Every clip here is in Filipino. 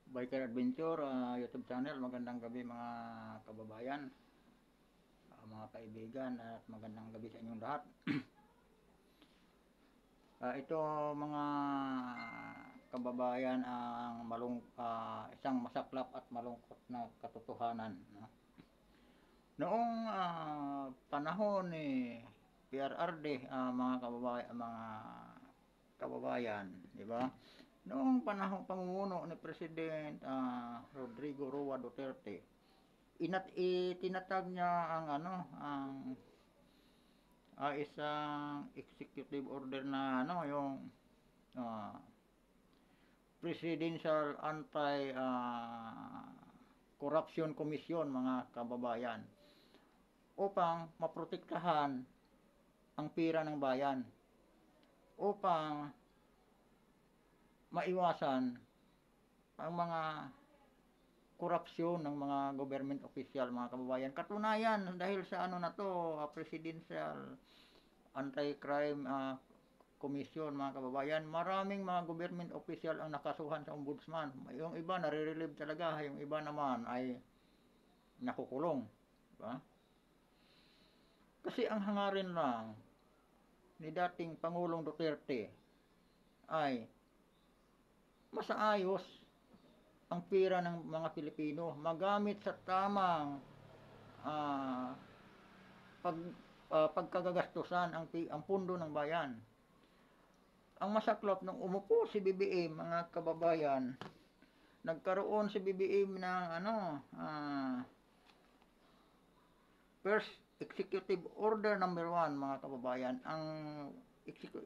Biker Adventure YouTube channel. Magandang gabi mga kababayan, mga kaibigan, at magandang gabi sa inyong lahat. Ito mga kababayan ang isang masaklap at malungkot na katotohanan, no? Noong panahon ni PRRD, mga kababayan, di ba? Noong panahong pamumuno ni President Rodrigo Roa Duterte, itinatag niya ang isang executive order na yung Presidential Anti Corruption Commission, mga kababayan, upang maprotektahan ang pira ng bayan, upang maiwasan ang mga korupsyon ng mga government official, mga kababayan. Katunayan, dahil sa Presidential Anti-Crime Commission, mga kababayan, maraming mga government official ang nakasuhan sa ombudsman. Yung iba nare-relieve talaga, yung iba naman ay nakukulong, diba? Kasi ang hangarin lang ni dating Pangulong Duterte ay masaayos ang pira ng mga Pilipino, magamit sa tamang pagkagagastusan ang pundo ng bayan. Ang masaklap, nung umupo si BBM, mga kababayan, nagkaroon si BBM ng first executive order number 1, mga kababayan. Ang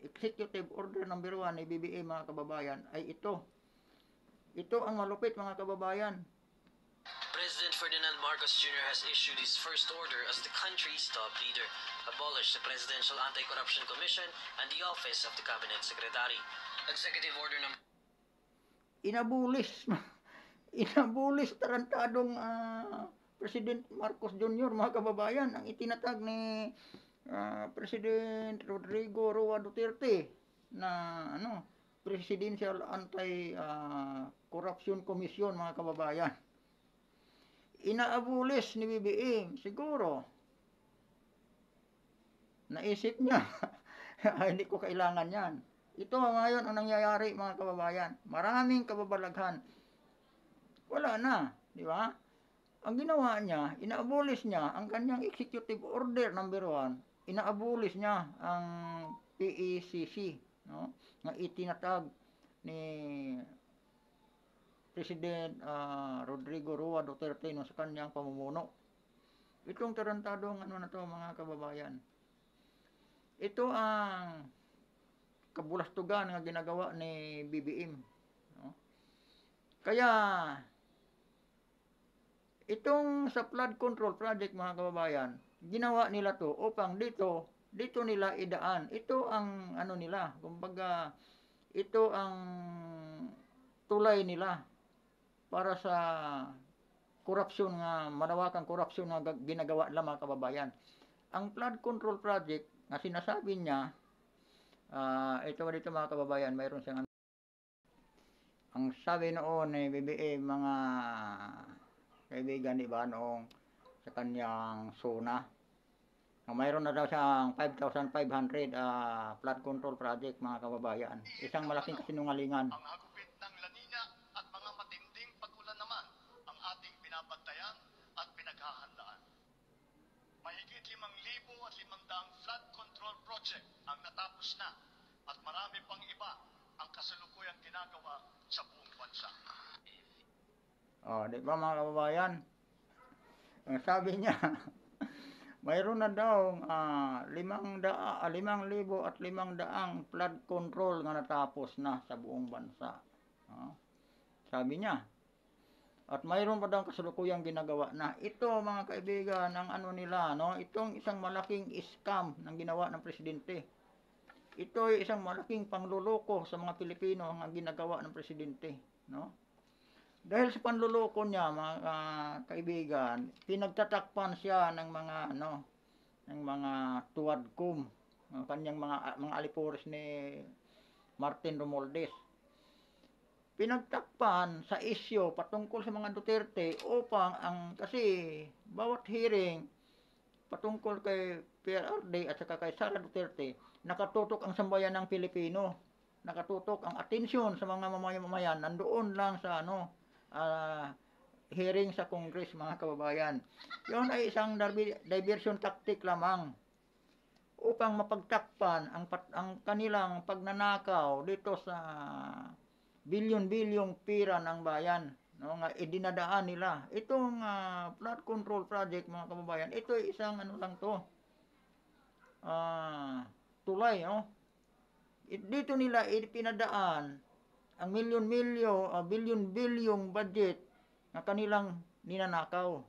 executive order number 1 ni BBM, mga kababayan, ay ito. Ito ang malupit, mga kababayan. President Ferdinand Marcos Jr. has issued his first order as the country's top leader. Abolish the Presidential Anti-Corruption Commission and the Office of the Cabinet Secretary. Executive Order number... Inabulis tarantadong President Marcos Jr., mga kababayan, ang itinatag ni President Rodrigo Roa Duterte na Presidential Anti-Corruption Commission, mga kababayan. Inaabulis ni BBM, siguro naisip niya hindi ko kailangan yan. Ito ngayon ang nangyayari, mga kababayan. Maraming kababalaghan, wala na, di ba? Ang ginawa niya, inaabulis niya ang kanyang executive order number 1, inaabulis niya ang PECC, no, na itinatag ni President Rodrigo Roa Duterte no, sa kanyang pamumuno. Itong tarantadong mga kababayan, ito ang kabulastugan na ginagawa ni BBM, no? Kaya itong sa flood control project, mga kababayan, ginawa nila to upang dito nila idaan. Ito ang nila, kumbaga ito ang tulay nila para sa korupsyon nga, malawakang korupsyon nga ginagawa nila, mga kababayan. Ang flood control project na sinasabi niya, ito dito, mga kababayan, mayroon siyang ang sabi noon ni BBM, mga kaibigan, di ba, noong sa kanyang SONA, mayroon na daw siyang 5,500 flood control project, mga kababayan. Isang malaking kasinungalingan. Ang hagupit ng La Nina at mga matinding pag-ulan naman ang ating pinabantayan at pinaghahandaan. Mahigit 5,500 flood control project ang natapos na at marami pang iba ang kasalukuyang ginagawa sa buong bansa. Di ba, mga kababayan? Ang sabi niya, mayroon na daw 5,500 flood control nga natapos na sa buong bansa. Sabi niya. At mayroon pa daw kasalukuyang ginagawa na. Ito, mga kaibigan, ang nila, no? Itong isang malaking scam ng ginawa ng presidente. Ito ay isang malaking pangluloko sa mga Pilipino ang ginagawa ng presidente, no? Dahil sa panluloko niya, mga kaibigan, pinagtatakpan siya ng mga tuwadkom, ng kanyang mga alipores ni Martin Romualdez. pinagtakpan sa isyu patungkol sa mga Duterte upang kasi bawat hearing patungkol kay PRRD at saka kay Sara Duterte, nakatutok ang sambayan ng Pilipino. Nakatutok ang atensyon sa mga mamamayan nandoon lang sa hearing sa Congress, mga kababayan. Yon ay isang diversion tactic lamang upang mapagtakpan ang kanilang pagnanakaw dito sa bilyon-bilyong pira ng bayan, no, nga idinadaan nila. Itong flood control project, mga kababayan, ito ay isang lang to, tulay, no. Dito nila ipinadaan ang bilyon-bilyong budget na kanilang ninanakaw.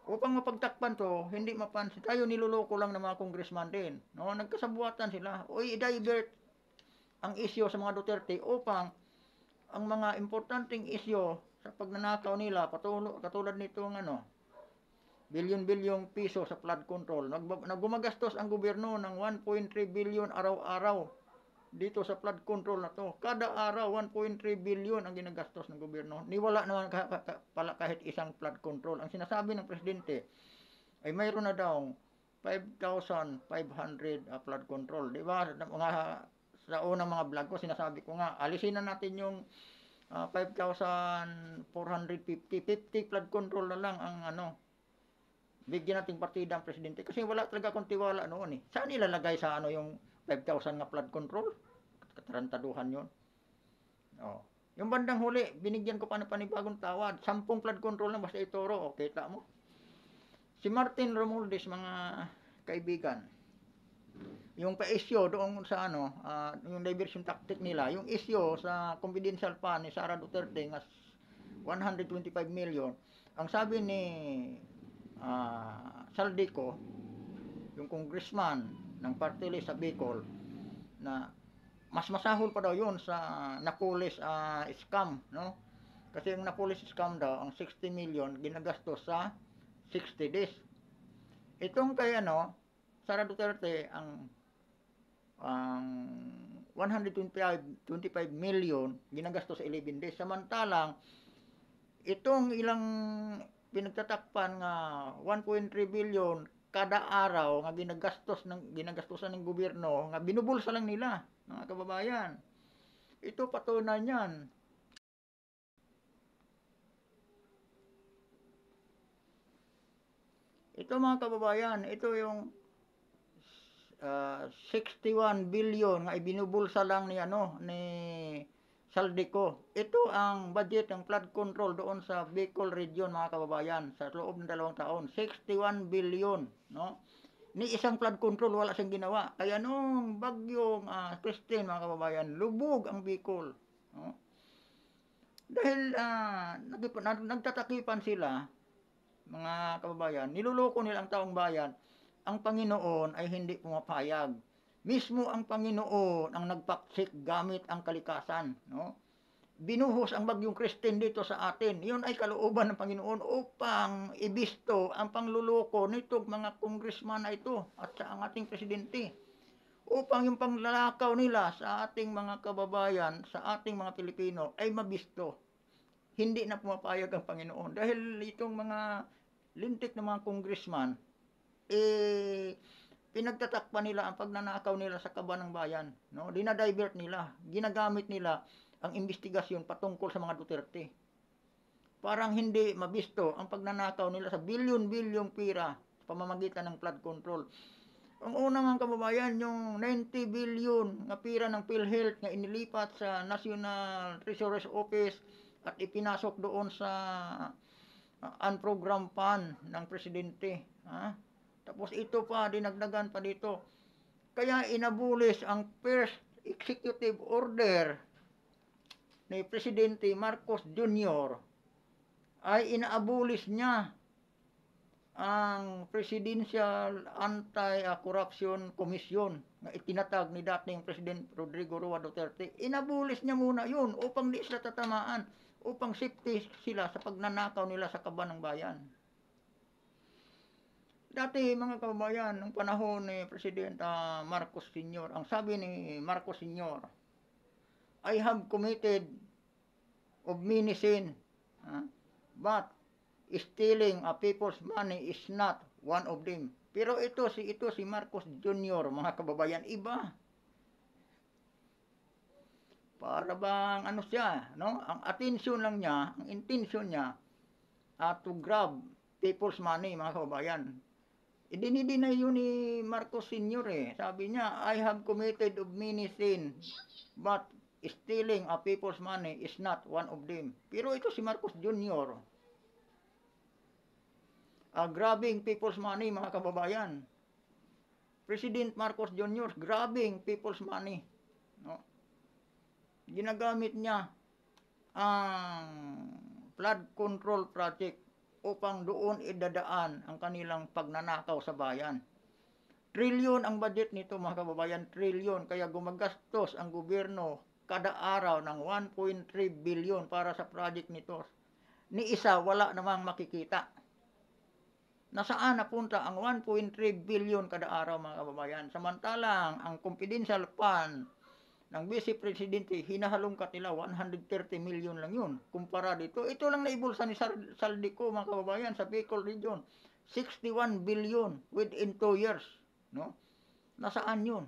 Upang mapagtakpan to, hindi mapansin tayo, niloloko lang ng mga congressman din, no. Nagkasabuatan sila, i-divert ang isyo sa mga Duterte upang ang mga importanteng isyo sa pagnanakaw nila, katulad nitong bilyon-bilyong piso sa flood control. Gumagastos ang gobyerno ng 1.3 billion araw-araw dito sa flood control na to. Kada araw, 1.3 billion ang ginagastos ng gobyerno. Niwala naman pala kahit isang flood control. Ang sinasabi ng presidente ay mayroon na daw 5,500 flood control. Di ba? Sa unang mga vlog ko, sinasabi ko nga, alisin na natin yung 5,450. 50 flood control na lang ang bigyan nating partida ang presidente. Kasi wala talaga akong tiwala noon eh. Saan ilalagay sa yung 5,000 nga flood control? Katarantaduhan yun. Oh. Yung bandang huli, binigyan ko pa ng panibagong tawad. 10 flood control na basta ituro. O, kita mo. Si Martin Romualdez, mga kaibigan, yung pa-issue doon sa yung diversion tactic nila, yung issue sa confidential fund ni Sara Duterte ng 125 million, ang sabi ni Saldico, yung congressman ng party list sa Bicol, na mas masahol pa daw yun sa Napoles scam, no? Kasi yung Napoles scam daw, ang 60 million ginagastos sa 60 days. Itong kay Sara Duterte, ang 125 million ginagastos sa 11 days. Samantalang itong ilang pinagtatakpan nga 1.3 billion kada araw nga ginagastosan ng gobyerno, nga binubulsa lang nila, mga kababayan. Ito patunayan yan. Ito, mga kababayan, ito yung 61 billion nga ibinubulsa lang ni Saldico. Ito ang budget ng flood control doon sa Bicol region, mga kababayan, sa loob ng 2 taon. 61 billion, no? Ni isang flood control wala siyang ginawa. Kaya nung bagyong Christine, mga kababayan, lubog ang Bicol, no? Dahil nagtatakipan sila, mga kababayan, niluloko nila ang taong bayan. Ang Panginoon ay hindi pumapayag. Mismo ang Panginoon ang nagpaksik gamit ang kalikasan, no? Binuhos ang bagyong Christine dito sa atin. Iyon ay kalooban ng Panginoon upang ibisto ang pangluloko nitong mga congressman na ito at sa ang ating presidente. Upang yung panglalakaw nila sa ating mga kababayan, sa ating mga Pilipino ay mabisto. Hindi na pumapayag ang Panginoon dahil itong mga lintik na mga congressman, pinagtatakpan nila ang pagnanakaw nila sa kaban ng bayan, no? Dinadivert nila, ginagamit nila ang investigasyon patungkol sa mga Duterte. Parang hindi mabisto ang pagnanakaw nila sa bilyon-bilyong pira sa pamamagitan ng flood control. Ang una nga, kababayan, yung 90 billion na pira ng PhilHealth na inilipat sa National Treasurer's Office at ipinasok doon sa unprogrammed fund ng presidente, Tapos ito pa, dinagdagan pa dito. Kaya inabulis ang first executive order ni Presidente Marcos Jr. ay inaabulis niya ang Presidential Anti-Corruption Commission na itinatag ni dating President Rodrigo Roa Duterte. Inabulis niya muna yun upang di sila tatamaan, upang safety sila sa pagnanakaw nila sa kaban ng bayan. Dati, mga kababayan, nung panahon ni Presidente Marcos Sr., ang sabi ni Marcos Sr., I have committed of many sin. Ah, but stealing a people's money is not one of them. Pero ito si Marcos Jr., mga kababayan, iba. Para bang ano siya, no? Ang attention lang niya, ang intention niya, to grab people's money, mga kababayan. Idinideny yun ni Marcos Sr. Sabi niya, I have committed of many sin, but stealing a people's money is not one of them. Pero ito si Marcos Jr., grabbing people's money, mga kababayan. President Marcos Jr. grabbing people's money. No? Ginagamit niya ang flood control project upang doon idadaan ang kanilang pagnanakaw sa bayan. Trilyon ang budget nito, mga kababayan, trilyon. Kaya gumagastos ang gobyerno kada araw ng 1.3 billion para sa project nito. Ni isa, wala namang makikita. Nasaan napunta ang 1.3 billion kada araw, mga kababayan? Samantalang ang confidential fund ng Vice Presidente, hinahalongkat nila 130 million lang yun. Kumpara dito, ito lang naibulsa ni Saldico, mga kababayan, sa Bicol Region. 61 billion within 2 years. No? Nasaan yun?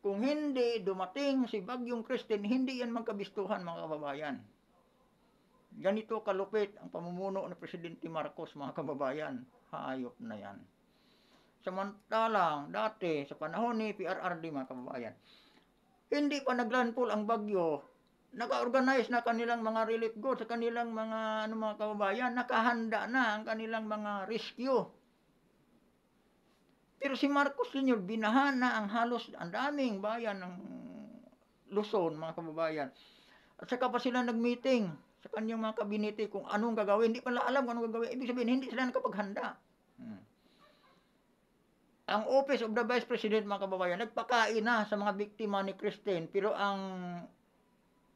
Kung hindi dumating si Bagyong Kristen, hindi yan magkabistuhan, mga kababayan. Ganito kalupit ang pamumuno ng Presidente Marcos, mga kababayan. Hayop na yan. Samantalang dati, sa panahon ni PRRD, mga kababayan, hindi pa naglandfall ang bagyo, naka-organize na kanilang mga relief goods sa kanilang mga mga kababayan, nakahanda na ang kanilang mga rescue. Pero si Marcos Sr., binahan na ang halos ang daming bayan ng Luzon, mga kababayan. At saka pa sila nag-meeting sa kanyang mga kabinete kung anong gagawin. Hindi pala alam kung anong gagawin. Ibig sabihin, hindi sila nakapaghanda. Ang Office of the Vice President, mga kababayan, nagpakain na sa mga biktima ni Kristen. Pero ang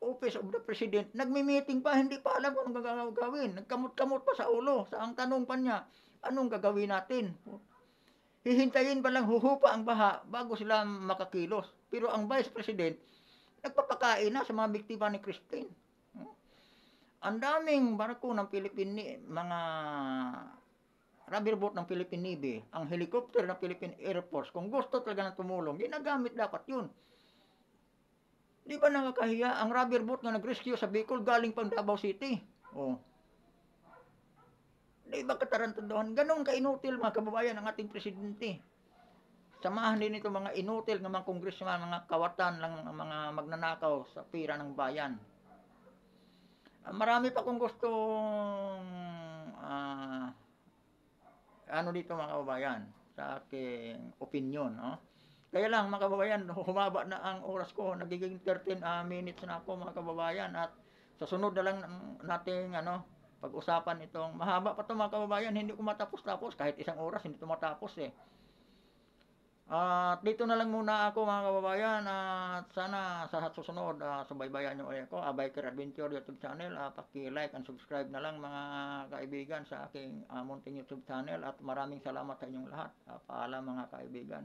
Office of the President, nagmi-meeting pa, hindi pa alam kung anong gagawin. Nagkamot-kamot pa sa ulo. Sa ang tanong pa niya, anong gagawin natin? Hihintayin pa lang huhupa ang baha bago sila makakilos. Pero ang Vice President, nagpapakain na sa mga biktima ni Kristen. Ang daming barko ng Philippine, mga rubber boat ng Philippine Navy, ang helicopter ng Philippine Air Force, kung gusto talaga na tumulong, ginagamit dapat yun. Di ba nakakahiya? Ang rubber boat na nag-rescue sa Bicol galing pang Davao City. Oh. Di ba katarantaduhan? Ganun ka-inutil, mga kababayan, ang ating presidente. Samahan din ito mga inutil ng mga congressman, mga kawatan lang, mga magnanakaw sa pira ng bayan. Marami pa kung gustong dito, mga kababayan, sa aking opinion. No? Kaya lang, mga kababayan, humaba na ang oras ko. Nagiging 13 minutes na ako, mga kababayan. At sa sunod na lang nating pag-usapan itong mahaba pa ito, mga kababayan. Hindi ko matapos-tapos. Kahit isang oras, hindi ito matapos At dito na lang muna ako, mga kababayan, at sana sa susunod subaybayan nyo ulit ako, Biker Adventure YouTube channel. Paki-like and subscribe na lang, mga kaibigan, sa aking munting YouTube channel, at maraming salamat sa inyong lahat. Paalam, mga kaibigan.